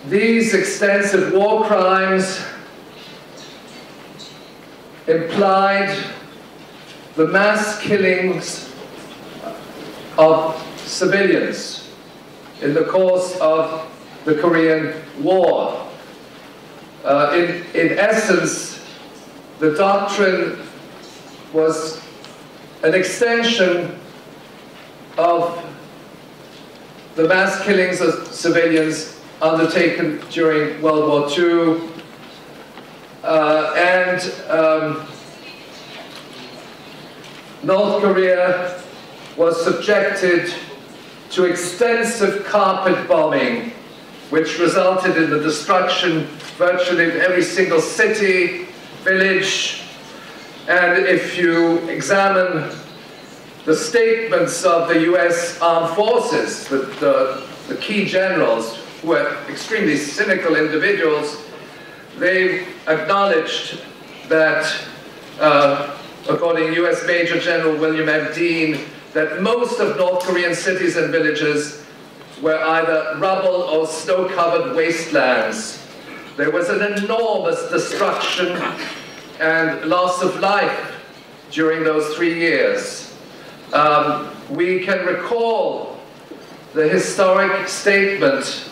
these extensive war crimes implied the mass killings of civilians in the course of the Korean War. In essence, the doctrine was an extension of the mass killings of civilians undertaken during World War II, North Korea was subjected to extensive carpet bombing, which resulted in the destruction virtually of every single city, village, and if you examine the statements of the US Armed Forces, the key generals, who were extremely cynical individuals, they acknowledged that, according to US Major General William M. Dean, that most of North Korean cities and villages were either rubble or snow-covered wastelands. There was an enormous destruction and loss of life during those 3 years. We can recall the historic statement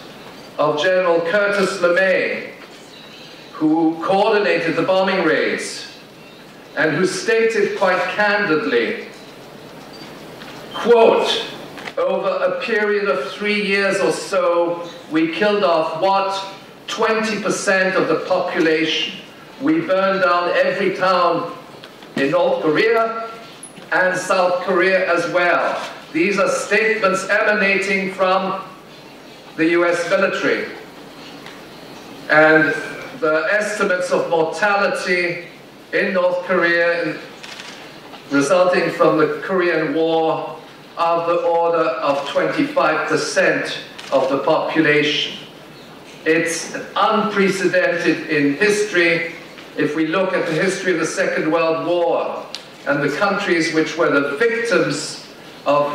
of General Curtis LeMay, who coordinated the bombing raids, and who stated quite candidly, quote, "Over a period of 3 years or so, we killed off what? 20% of the population. We burned down every town in North Korea and South Korea as well." These are statements emanating from the US military. And the estimates of mortality in North Korea resulting from the Korean War are of the order of 25% of the population. It's unprecedented in history. If we look at the history of the Second World War and the countries which were the victims of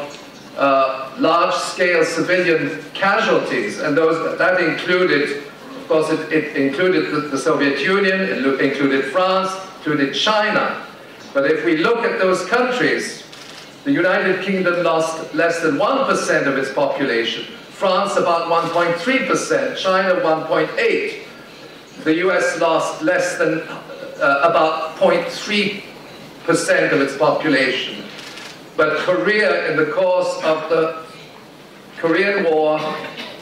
large-scale civilian casualties, and that included, of course, it included the Soviet Union, it included France, included China. But if we look at those countries, the United Kingdom lost less than 1% of its population, France about 1.3%, China 1.8%. The US lost less than about 0.3% of its population. But Korea, in the course of the Korean War,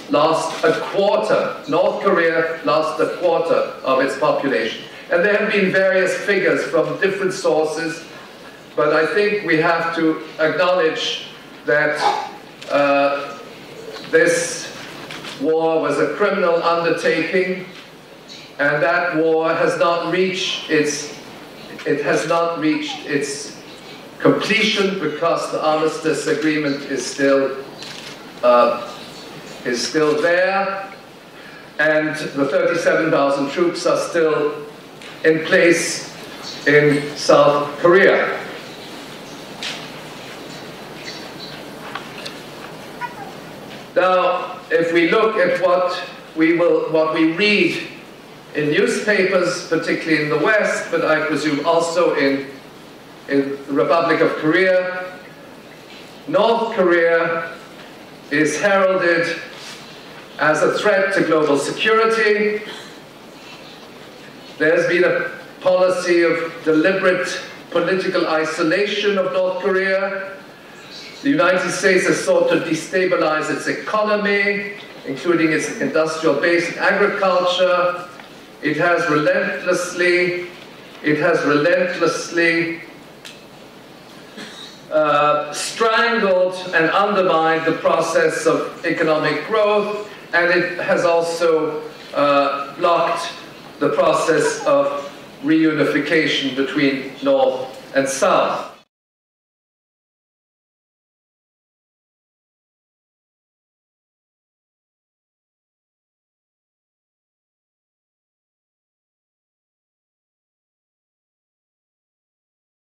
lost a quarter. North Korea lost a quarter of its population. And there have been various figures from different sources, but I think we have to acknowledge that this war was a criminal undertaking, and that war has not reached its completion because the armistice agreement is still there, and the 37,000 troops are still in place in South Korea. Now, if we look at what we read in newspapers, particularly in the West, but I presume also in the Republic of Korea, North Korea is heralded as a threat to global security. There's been a policy of deliberate political isolation of North Korea. The United States has sought to destabilize its economy, including its industrial base and agriculture. It has relentlessly strangled and undermined the process of economic growth, and it has also blocked the process of reunification between North and South.